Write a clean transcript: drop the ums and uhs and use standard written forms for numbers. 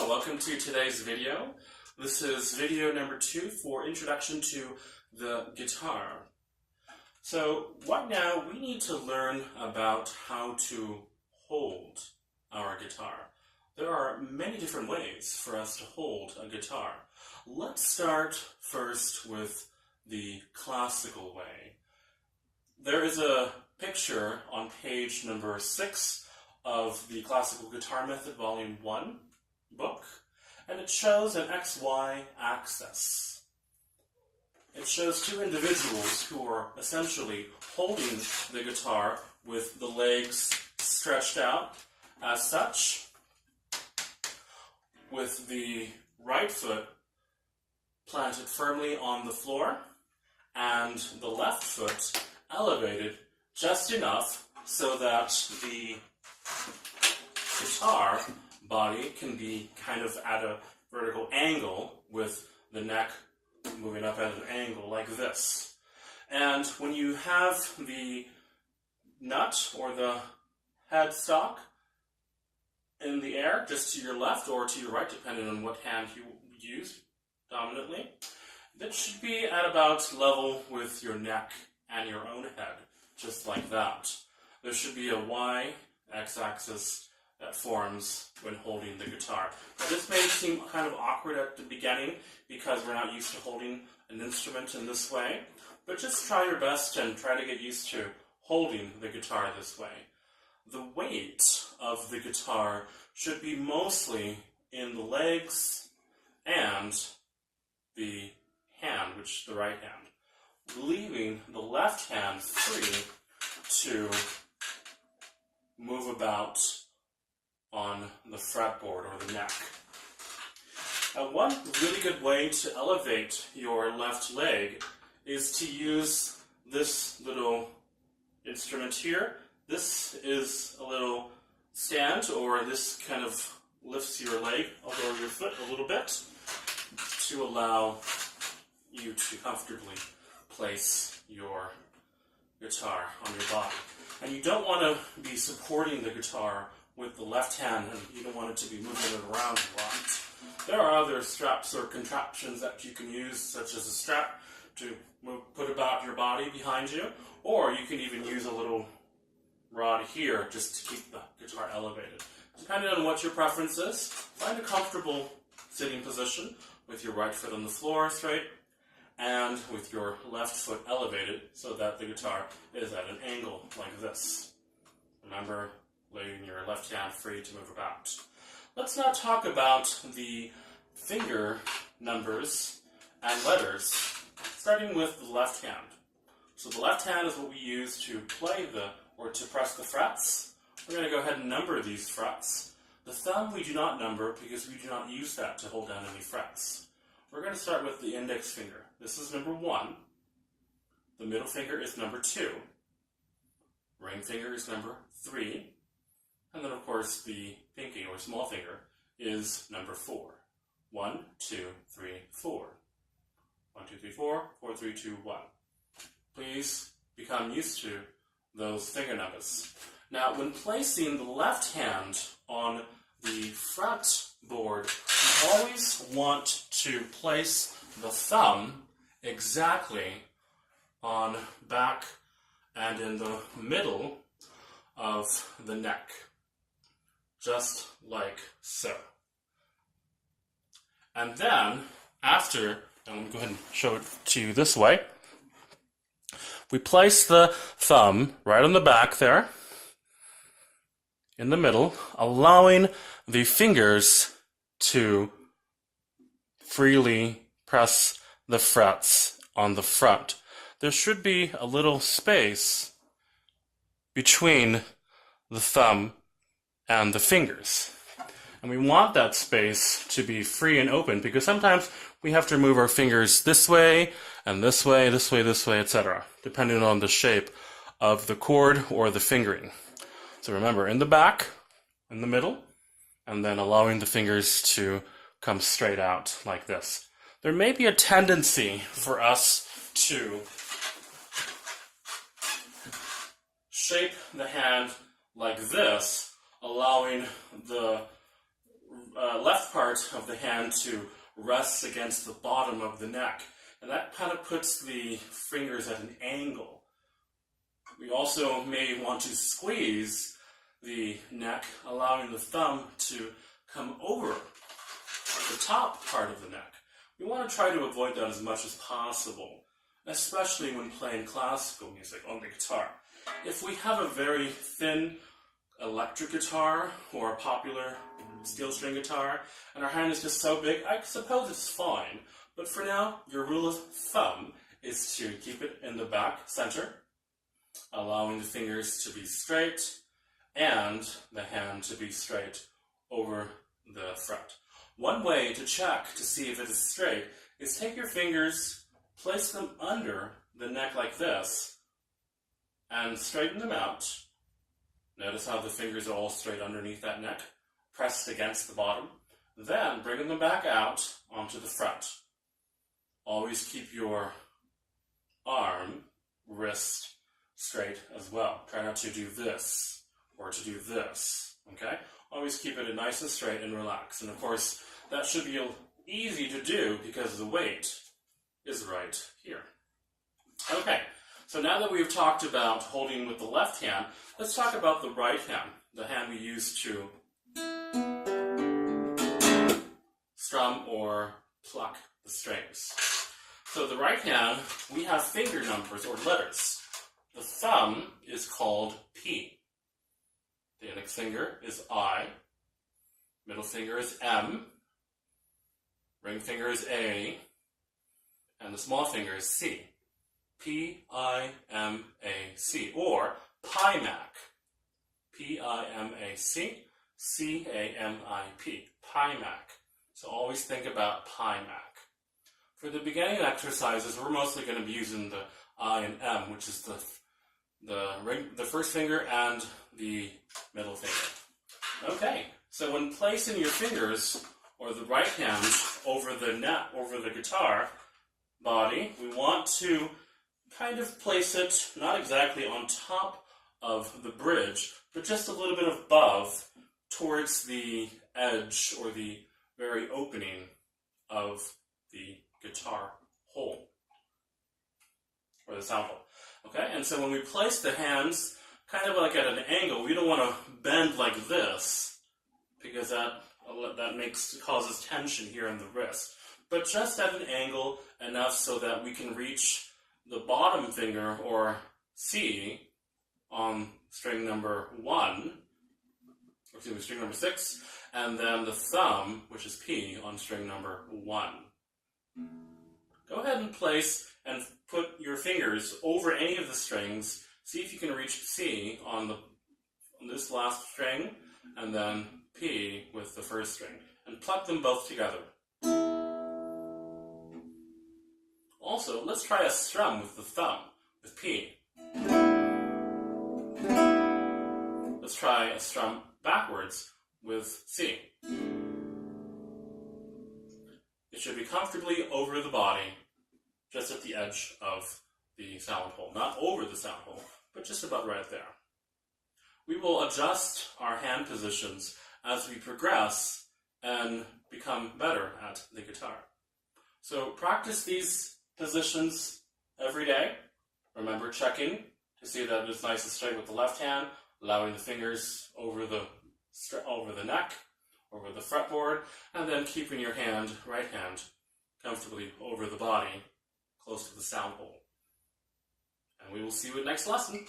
welcome to today's video. This is video number 2 for Introduction to the Guitar. So right now we need to learn about how to hold our guitar. There are many different ways for us to hold a guitar. Let's start first with the classical way. There is a picture on page number 6 of the Classical Guitar Method Volume 1 book, and it shows an XY axis. It shows two individuals who are essentially holding the guitar with the legs stretched out as such, with the right foot planted firmly on the floor and the left foot elevated just enough so that the guitar body can be kind of at a vertical angle with the neck moving up at an angle like this. And when you have the nut or the headstock in the air, just to your left or to your right, depending on what hand you use dominantly, that should be at about level with your neck and your own head, just like that. There should be a Y x-axis that forms when holding the guitar. Now, this may seem kind of awkward at the beginning because we're not used to holding an instrument in this way, but just try your best and try to get used to holding the guitar this way. The weight of the guitar should be mostly in the legs and the hand, which is the right hand, leaving the left hand free to move about on the fretboard or the neck. Now, one really good way to elevate your left leg is to use this little instrument here. This is a little stand, or this kind of lifts your leg or your foot a little bit to allow you to comfortably place your guitar on your body. And you don't want to be supporting the guitar with the left hand, and you don't want it to be moving it around a lot. There are other straps or contraptions that you can use, such as a strap to put about your body behind you, or you can even use a little rod here just to keep the guitar elevated. Depending on what your preference is, find a comfortable sitting position with your right foot on the floor straight and with your left foot elevated so that the guitar is at an angle like this. Remember, leaving your left hand free to move about. Let's now talk about the finger numbers and letters, starting with the left hand. So the left hand is what we use to play or to press the frets. We're going to go ahead and number these frets. The thumb we do not number because we do not use that to hold down any frets. We're going to start with the index finger. This is number 1. The middle finger is number 2. Ring finger is number 3. And then, of course, the pinky, or small finger, is number 4. 1, 2, 3, 4. 1, 2, 3, 4. 4, 3, 2, 1. Please become used to those finger numbers. Now, when placing the left hand on the fretboard, you always want to place the thumb exactly on back and in the middle of the neck, just like so. And then, after, I'm going to go ahead and show it to you this way, we place the thumb right on the back there, in the middle, allowing the fingers to freely press the frets on the front. There should be a little space between the thumb and the fingers. And we want that space to be free and open because sometimes we have to move our fingers this way and this way, this way, this way, etc., depending on the shape of the chord or the fingering. So remember, in the back, in the middle, and then allowing the fingers to come straight out like this. There may be a tendency for us to shape the hand like this, allowing the left left part of the hand to rest against the bottom of the neck, and that kind of puts the fingers at an angle. We also may want to squeeze the neck, allowing the thumb to come over the top part of the neck. We want to try to avoid that as much as possible, especially when playing classical music on the guitar. If we have a very thin electric guitar or a popular steel string guitar, and our hand is just so big, I suppose it's fine. But for now, your rule of thumb is to keep it in the back center, allowing the fingers to be straight and the hand to be straight over the fret. One way to check to see if it is straight is take your fingers, place them under the neck like this, and straighten them out. Notice how the fingers are all straight underneath that neck, pressed against the bottom. Then bring them back out onto the fret. Always keep your arm, wrist straight as well. Try not to do this or to do this, okay? Always keep it nice and straight and relaxed. And of course, that should be easy to do because the weight is right here. Okay, so now that we've talked about holding with the left hand, let's talk about the right hand, the hand we use to strum or pluck the strings. So the right hand, we have finger numbers or letters. The thumb is called P. The index finger is I. Middle finger is M. Ring finger is A. And the small finger is C. P-I-M-A-C, or PIMAC. P-I-M-A-C, C-A-M-I-P, PIMAC. So always think about PIMAC. For the beginning exercises, we're mostly going to be using the I and M, which is the first finger and the middle finger. Okay, so when placing your fingers or the right hand over the guitar body, we want to kind of place it not exactly on top of the bridge, but just a little bit above towards the edge or the very opening of the guitar hole or the sound hole. Okay, and so when we place the hands kind of like at an angle, we don't want to bend like this because that causes tension here in the wrist. But just at an angle enough so that we can reach the bottom finger, or C, on string number 6, and then the thumb, which is P, on string number 1. Go ahead and place and put your fingers over any of the strings. See if you can reach C on this last string, and then P with the first string, and pluck them both together. Also, let's try a strum with the thumb, with P. Let's try a strum backwards with C. It should be comfortably over the body, just at the edge of the sound hole. Not over the sound hole, but just about right there. We will adjust our hand positions as we progress and become better at the guitar. So practice these positions every day. Remember checking to see that it's nice and straight with the left hand, allowing the fingers over the neck, over the fretboard, and then keeping your right hand, comfortably over the body, close to the sound hole. And we will see you in the next lesson.